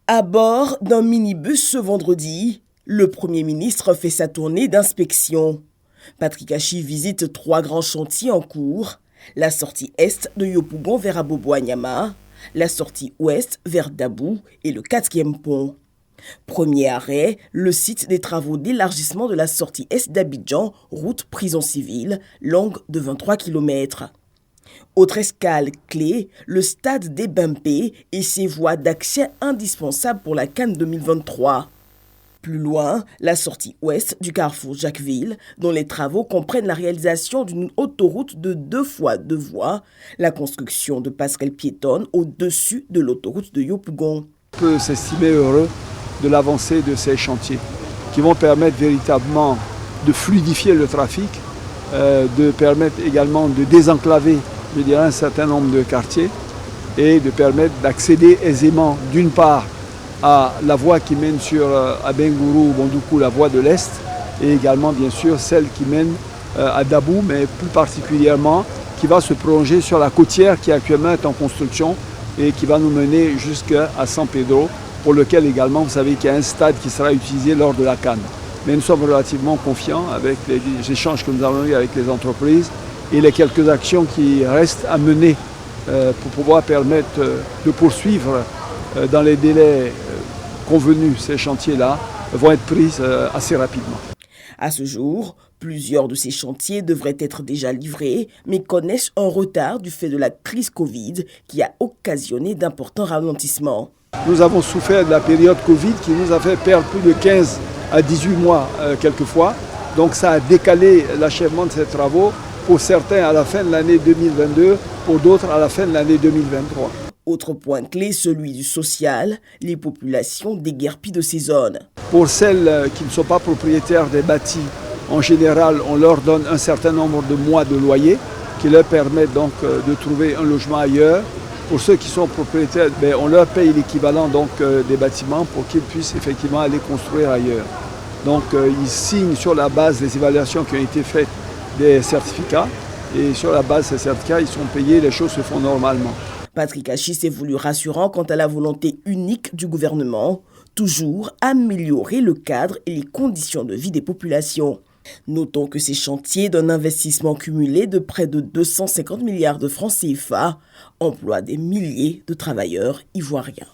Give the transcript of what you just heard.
À bord d'un minibus ce vendredi, le Premier ministre fait sa tournée d'inspection. Patrick Achi visite 3 grands chantiers en cours, la sortie est de Yopougon vers Abobo-Anyama, la sortie ouest vers Dabou et le 4e pont. Premier arrêt, le site des travaux d'élargissement de la sortie est d'Abidjan, route prison civile, longue de 23 km. Autre escale clé, le stade des Bampé et ses voies d'accès indispensables pour la CAN 2023. Plus loin, la sortie ouest du carrefour Jacquesville, dont les travaux comprennent la réalisation d'une autoroute de 2 fois 2 voies, la construction de passerelles piétonnes au-dessus de l'autoroute de Yopougon. On peut s'estimer heureux de l'avancée de ces chantiers qui vont permettre véritablement de fluidifier le trafic, de permettre également de désenclaver, je dirais, un certain nombre de quartiers et de permettre d'accéder aisément d'une part à la voie qui mène sur Abengourou, Bondoukou, la voie de l'Est, et également bien sûr celle qui mène à Dabou, mais plus particulièrement qui va se prolonger sur la côtière qui actuellement est en construction et qui va nous mener jusqu'à San Pedro, pour lequel également vous savez qu'il y a un stade qui sera utilisé lors de la CAN. Mais nous sommes relativement confiants avec les échanges que nous avons eus avec les entreprises et les quelques actions qui restent à mener pour pouvoir permettre de poursuivre dans les délais convenus. Ces chantiers-là vont être pris assez rapidement. À ce jour, plusieurs de ces chantiers devraient être déjà livrés, mais connaissent un retard du fait de la crise Covid qui a occasionné d'importants ralentissements. Nous avons souffert de la période Covid qui nous a fait perdre plus de 15 à 18 mois quelquefois. Donc ça a décalé l'achèvement de ces travaux, pour certains à la fin de l'année 2022, pour d'autres à la fin de l'année 2023. Autre point clé, celui du social, les populations déguerpies de ces zones. Pour celles qui ne sont pas propriétaires des bâtis, en général, on leur donne un certain nombre de mois de loyer qui leur permettent donc de trouver un logement ailleurs. Pour ceux qui sont propriétaires, on leur paye l'équivalent donc des bâtiments pour qu'ils puissent effectivement aller construire ailleurs. Donc ils signent sur la base des évaluations qui ont été faites des certificats et sur la base de ces certificats, ils sont payés, les choses se font normalement. Patrick Achi s'est voulu rassurant quant à la volonté unique du gouvernement, toujours améliorer le cadre et les conditions de vie des populations. Notons que ces chantiers d'un investissement cumulé de près de 250 milliards de francs CFA emploient des milliers de travailleurs ivoiriens.